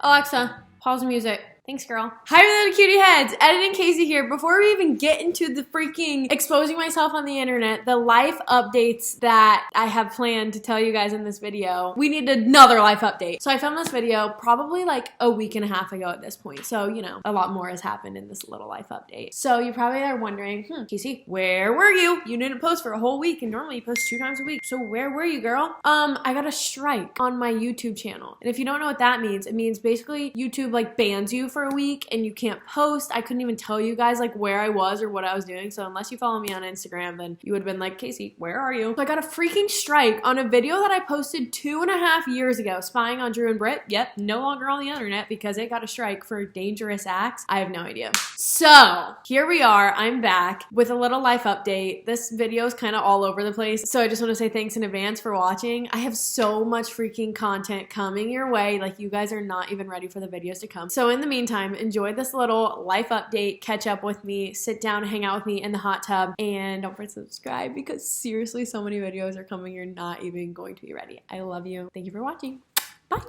Alexa, pause the music. Thanks, girl. Hi, little cutie heads. Editing Kacey here. Before we even get into the freaking exposing myself on the internet, the life updates that I have planned to tell you guys in this video, we need another life update. So I filmed this video probably like a week and a half ago at this point. So, you know, a lot more has happened in this little life update. So you probably are wondering, Kacey, where were you? You didn't post for a whole week and normally you post 2 times a week. So where were you, girl? I got a strike on my YouTube channel. And if you don't know what that means, it means basically YouTube like bans you for a week and you can't post. I couldn't even tell you guys like where I was or what I was doing. So unless you follow me on Instagram, then you would have been like, Kacey, where are you? So I got a freaking strike on a video that I posted 2.5 years ago, spying on Drew and Britt. Yep, no longer on the internet because it got a strike for dangerous acts. I have no idea. So here we are. I'm back with a little life update. This video is kind of all over the place. So I just want to say thanks in advance for watching. I have so much freaking content coming your way. Like you guys are not even ready for the videos to come. So in the meantime, enjoy this little life update, catch up with me, sit down, hang out with me in the hot tub, and don't forget to subscribe because seriously, so many videos are coming. You're not even going to be ready. I love you. Thank you for watching. Bye.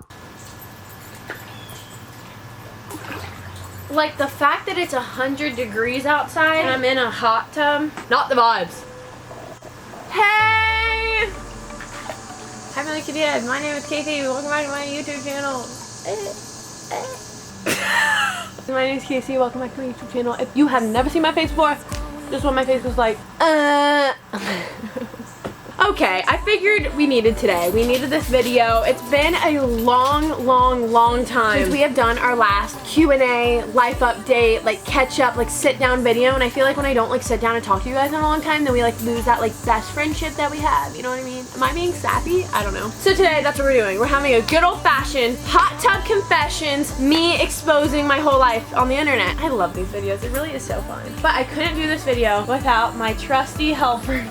Like the fact that it's 100 degrees outside and I'm in a hot tub, not the vibes. Hey! Hi, my kitty head. My name is Kacey. Welcome back to my YouTube channel. My name is Kacey. Welcome back to my YouTube channel. If you have never seen my face before, this is what my face was like. Okay, I figured we needed today. We needed this video. It's been a long time since we have done our last Q&A, life update, like catch up, like sit down video. And I feel like when I don't like sit down and talk to you guys in a long time, then we like lose that like best friendship that we have. You know what I mean? Am I being sappy? I don't know. So today, that's what we're doing. We're having a good old fashioned hot tub confessions, me exposing my whole life on the internet. I love these videos. It really is so fun. But I couldn't do this video without my trusty helpers.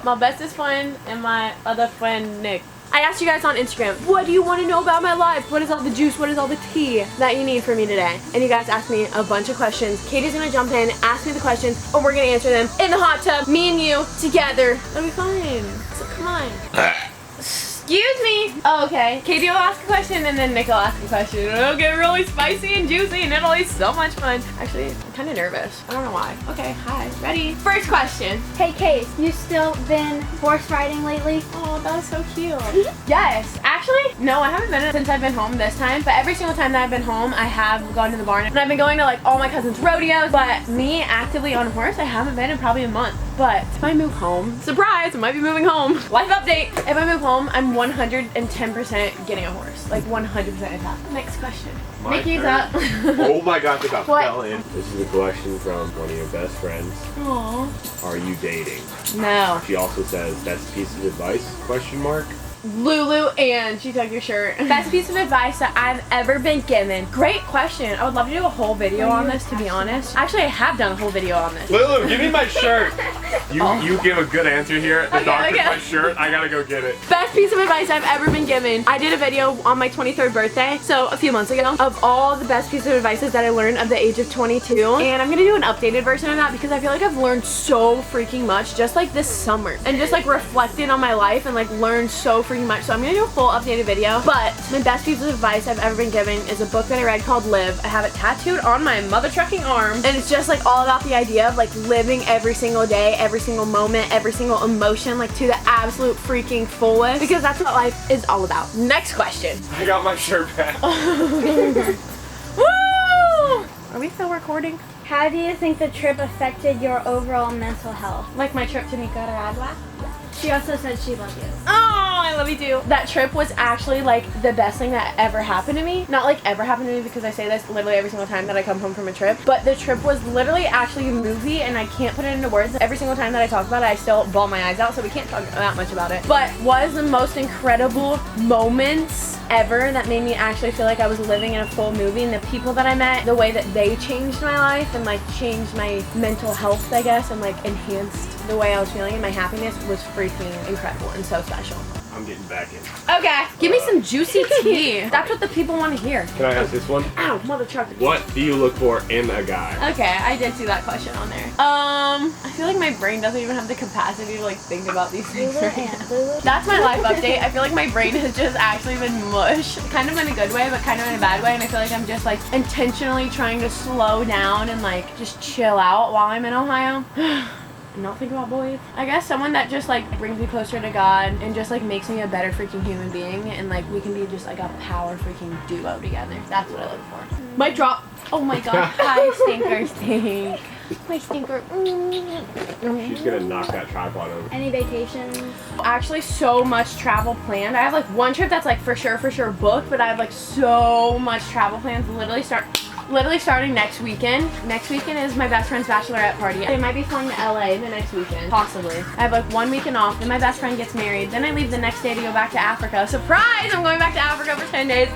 My bestest friend and my other friend, Nick. I asked you guys on Instagram, what do you want to know about my life? What is all the juice? What is all the tea that you need from me today? And you guys asked me a bunch of questions. Katie's gonna jump in, ask me the questions, and we're gonna answer them in the hot tub, me and you, together. That'll be fine. So come on. Excuse me. Oh, okay. Katie will ask a question and then Nick will ask a question. It'll get really spicy and juicy and it'll be so much fun. Actually, I'm kind of nervous. I don't know why. Okay, hi. Ready? First question. Hey, Kate, you still been horse riding lately? Oh, that was so cute. Yes. Actually, no, I haven't been since I've been home this time. But every single time that I've been home, I have gone to the barn. And I've been going to like all my cousins' rodeos. But me actively on a horse, I haven't been in probably a month. But if I move home, surprise, I might be moving home. Life update. If I move home, I'm 110% getting a horse. Like 100% attack. Next question. Nikki's up. Oh my god, look how fell in. This is a question from one of your best friends. Aww. Are you dating? No. She also says, best piece of advice? Question mark. Lulu, and she took your shirt. Best piece of advice that I've ever been given. Great question. I would love to do a whole video on this, to be honest. Actually, I have done a whole video on this. Lulu, give me my shirt. You give a good answer here. The dog took my shirt. I gotta go get it. Best piece of advice I've ever been given. I did a video on my 23rd birthday, so a few months ago, of all the best pieces of advices that I learned at the age of 22. And I'm gonna do an updated version of that because I feel like I've learned so freaking much just like this summer. And just like reflected on my life and like learned so freaking much. So I'm gonna do a full updated video. But my best piece of advice I've ever been given is a book that I read called Live. I have it tattooed on my mother trucking arm. And it's just like all about the idea of like living every single day, every single moment, every single emotion, like to the absolute freaking fullest. Because that's what life is all about. Next question. I got my shirt back. Woo! Are we still recording? How do you think the trip affected your overall mental health? Like my trip to Nicaragua? She also said she loved you. Oh, I love you too. That trip was actually like the best thing that ever happened to me. Not like ever happened to me because I say this literally every single time that I come home from a trip. But the trip was literally actually a movie and I can't put it into words. Every single time that I talk about it, I still bawl my eyes out, so we can't talk that much about it. But was the most incredible moments ever that made me actually feel like I was living in a full movie, and the people that I met, the way that they changed my life and like changed my mental health, I guess, and like enhanced the way I was feeling and my happiness was freaking incredible and so special. I'm getting back in. Okay. Give me some juicy tea. That's what the people want to hear. Can I ask this one? Ow, mother truck. What do you look for in a guy? Okay, I did see that question on there. I feel like my brain doesn't even have the capacity to like think about these things right now. That's my life update. I feel like my brain has just actually been mush. Kind of in a good way, but kind of in a bad way. And I feel like I'm just like intentionally trying to slow down and like just chill out while I'm in Ohio. And not think about boys. I guess someone that just like brings me closer to God and just like makes me a better freaking human being, and like we can be just like a power freaking duo together. That's what I look for. Mic drop. Oh my god. Hi, stinker stink. My stinker. She's gonna knock that tripod over. Any vacations? Actually, so much travel planned. I have like one trip that's like for sure booked, but I have like so much travel plans. Literally starting next weekend. Next weekend is my best friend's bachelorette party. I might be flying to LA the next weekend, possibly. I have like 1 weekend off, then my best friend gets married, then I leave the next day to go back to Africa. Surprise! I'm going back to Africa for 10 days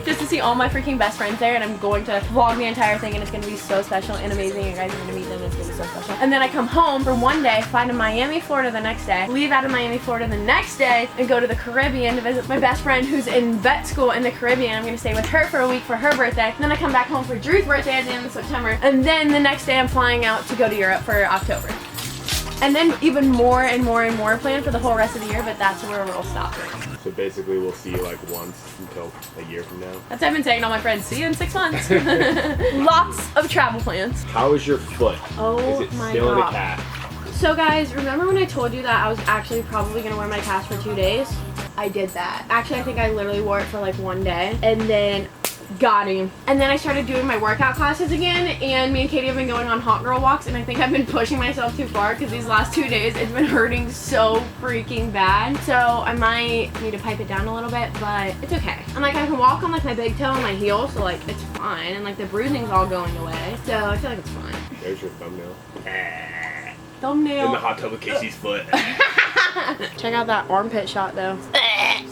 just to see all my freaking best friends there, and I'm going to vlog the entire thing, and it's gonna be so special and amazing. You guys are gonna meet them, it's gonna be so special. And then I come home for 1 day, fly to Miami, Florida the next day, leave out of Miami, Florida the next day, and go to the Caribbean to visit my best friend who's in vet school in the Caribbean. I'm gonna stay with her for a week for her birthday. And then I come back home for Drew's birthday at the end of September, and then the next day I'm flying out to go to Europe for October. And then even more and more and more planned for the whole rest of the year, but that's where we'll stop. So basically we'll see you like once until a year from now. That's what I've been saying to all my friends. See you in 6 months. Lots of travel plans. How is your foot? Oh is it my still in a god. cast? So guys, remember when I told you that I was actually probably gonna wear my cast for 2 days? I did that. Actually, I think I literally wore it for like 1 day, and then got him. And then I started doing my workout classes again, and me and Katie have been going on hot girl walks, and I think I've been pushing myself too far because these last 2 days it's been hurting so freaking bad. So I might need to pipe it down a little bit, but it's okay. And like I can walk on like my big toe and my heel, so like it's fine, and like the bruising's all going away. So I feel like it's fine. There's your thumbnail. Thumbnail. In the hot tub with Casey's foot. Check out that armpit shot though.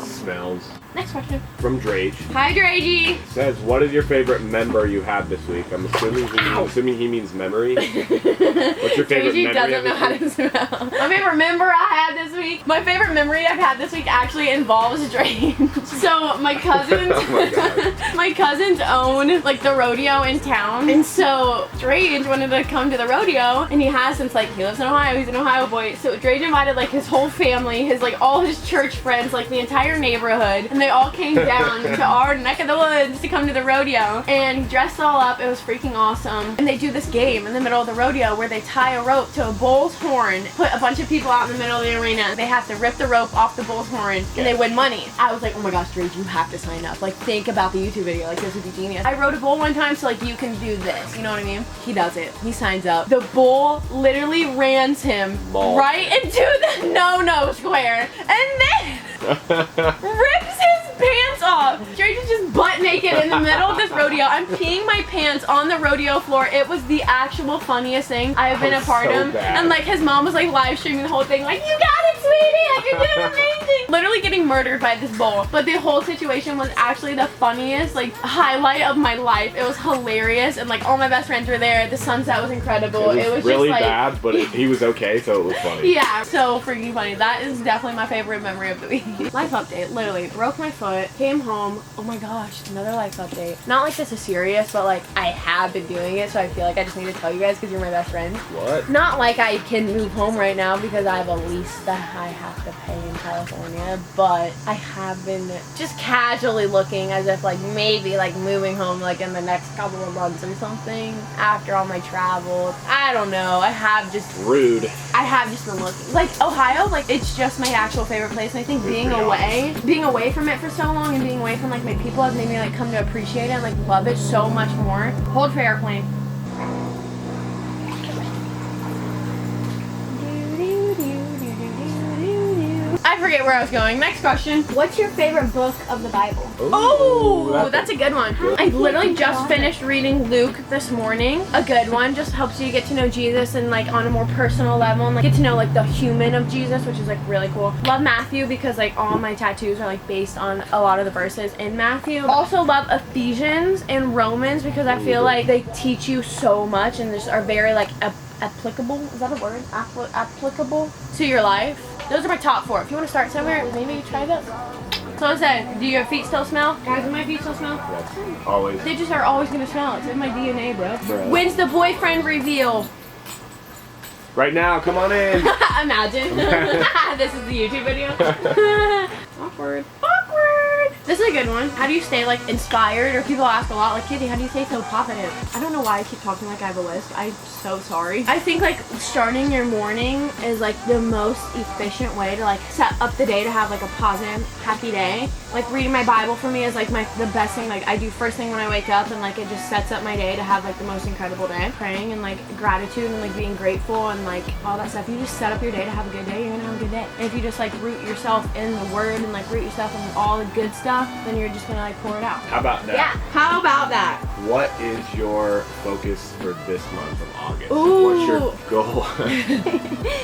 Smells. Next question. From Drage. Hi Dragey. Says, what is your favorite member you had this week? I'm assuming he means memory. What's your favorite Dragey memory doesn't know how to spell. My favorite member I had this week. My favorite memory I've had this week actually involves Drage. So my cousins, Oh my cousins own like the rodeo in town, and so Drage wanted to come to the rodeo, and he has since like he lives in Ohio. He's an Ohio boy. So Drage invited like his whole family, his like all his church friends, like the entire neighborhood, and they all came down to our neck of the woods to come to the rodeo, and dressed all up. It was freaking awesome. And they do this game in the middle of the rodeo where they tie a rope to a bull's horn, put a bunch of people out in the middle of the arena. They have to rip the rope off the bull's horn, and they win money. I was like, oh my gosh, Drake, you have to sign up. Like, think about the YouTube video. Like, this would be genius. I rode a bull one time, so like you can do this. You know what I mean? He does it. He signs up. The bull literally rams him right into the no-no square, and then rips his pants off. Drake is just butt naked in the middle of this rodeo. I'm peeing my pants on the rodeo floor. It was the actual funniest thing I have been a part of. And like his mom was like live streaming the whole thing, like, you got it, sweetie, like, you're doing amazing. Literally getting murdered by this bull. But the whole situation was actually the funniest like highlight of my life. It was hilarious, and like all my best friends were there. The sunset was incredible. It was really just, like, bad, but he was okay, so it was funny. Yeah, so freaking funny. That is definitely my favorite memory of the week. Life update, literally broke my foot, came home. Oh my gosh, another life update. Not like this is serious, but like I have been doing it, so I feel like I just need to tell you guys because you're my best friend. What? Not like I can move home right now because I have a lease that I have to pay in California, but I have been just casually looking as if like maybe like moving home like in the next couple of months or something after all my travels. I don't know. I have just rude. I have just been looking. Like Ohio, like it's just my actual favorite place, and I think being away from it for so long and being away from like my people has made me like come to appreciate it and like love it so much more. Hold for airplane. I forget where I was going. Next question. What's your favorite book of the Bible? Oh, that's a good one. I literally just finished reading Luke this morning. A good one. Just helps you get to know Jesus and like on a more personal level, and like get to know like the human of Jesus, which is like really cool. Love Matthew because like all my tattoos are like based on a lot of the verses in Matthew. Also love Ephesians and Romans because I feel like they teach you so much and just are very like applicable. Is that a word? Applicable to your life. those are my top 4. If you want to start somewhere, maybe you try those. So I said, do your feet still smell? Guys, do my feet still smell? Yes, always. They just are always gonna smell. It's in my DNA, bro. When's the boyfriend reveal? Right now, come on in. Imagine. This is the YouTube video. Awkward. Awkward. This is a good one. How do you stay like inspired? Or people ask a lot, like, Kitty, how do you stay so positive? I don't know why I keep talking like I have a list. I'm so sorry. I think like starting your morning is like the most efficient way to like set up the day to have like a positive, happy day. Like reading my Bible for me is like the best thing like I do first thing when I wake up, and like it just sets up my day to have like the most incredible day. Praying and like gratitude and like being grateful and like all that stuff. You just set up your day to have a good day, you're gonna have a good day. And if you just like root yourself in the word and like root yourself in all the good stuff, then you're just gonna like pour it out. How about that? Yeah. How about that? What is your focus for this month of August? Ooh. What's your goal?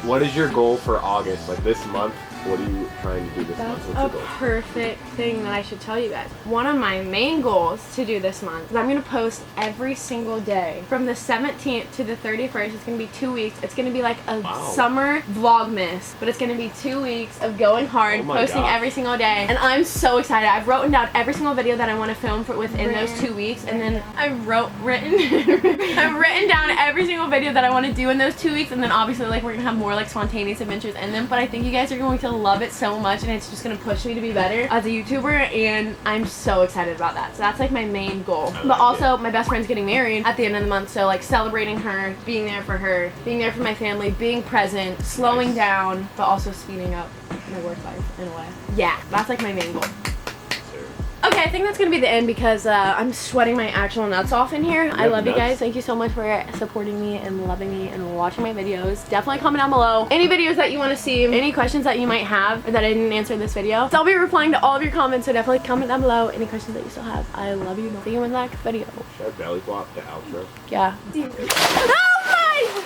What is your goal for August? Like this month, what are you trying to do this month? What's That's your a goal? perfect thing that I should tell you guys. One of my main goals to do this month is I'm going to post every single day. From the 17th to the 31st, it's going to be 2 weeks. It's going to be like a summer vlogmas, but it's going to be 2 weeks of going hard, posting every single day. And I'm so excited. I've written down every single video that I want to film for within those 2 weeks, and then I've written down every single video that I want to do in those 2 weeks, and then obviously like we're going to have more like spontaneous adventures in them, but I think you guys are going to love it so much, and it's just gonna push me to be better as a YouTuber, and I'm so excited about that. So that's like my main goal. But also my best friend's getting married at the end of the month, so like celebrating her, being there for her, being there for my family, being present, slowing down, but also speeding up my work life in a way. Yeah, that's like my main goal. Okay, I think that's gonna be the end because I'm sweating my actual nuts off in here. I love you guys. Thank you so much for supporting me and loving me and watching my videos. Definitely comment down below any videos that you want to see, any questions that you might have or that I didn't answer in this video. So I'll be replying to all of your comments, so definitely comment down below any questions that you still have. I love you. See you in the next video. Should I belly flop the outro? Yeah.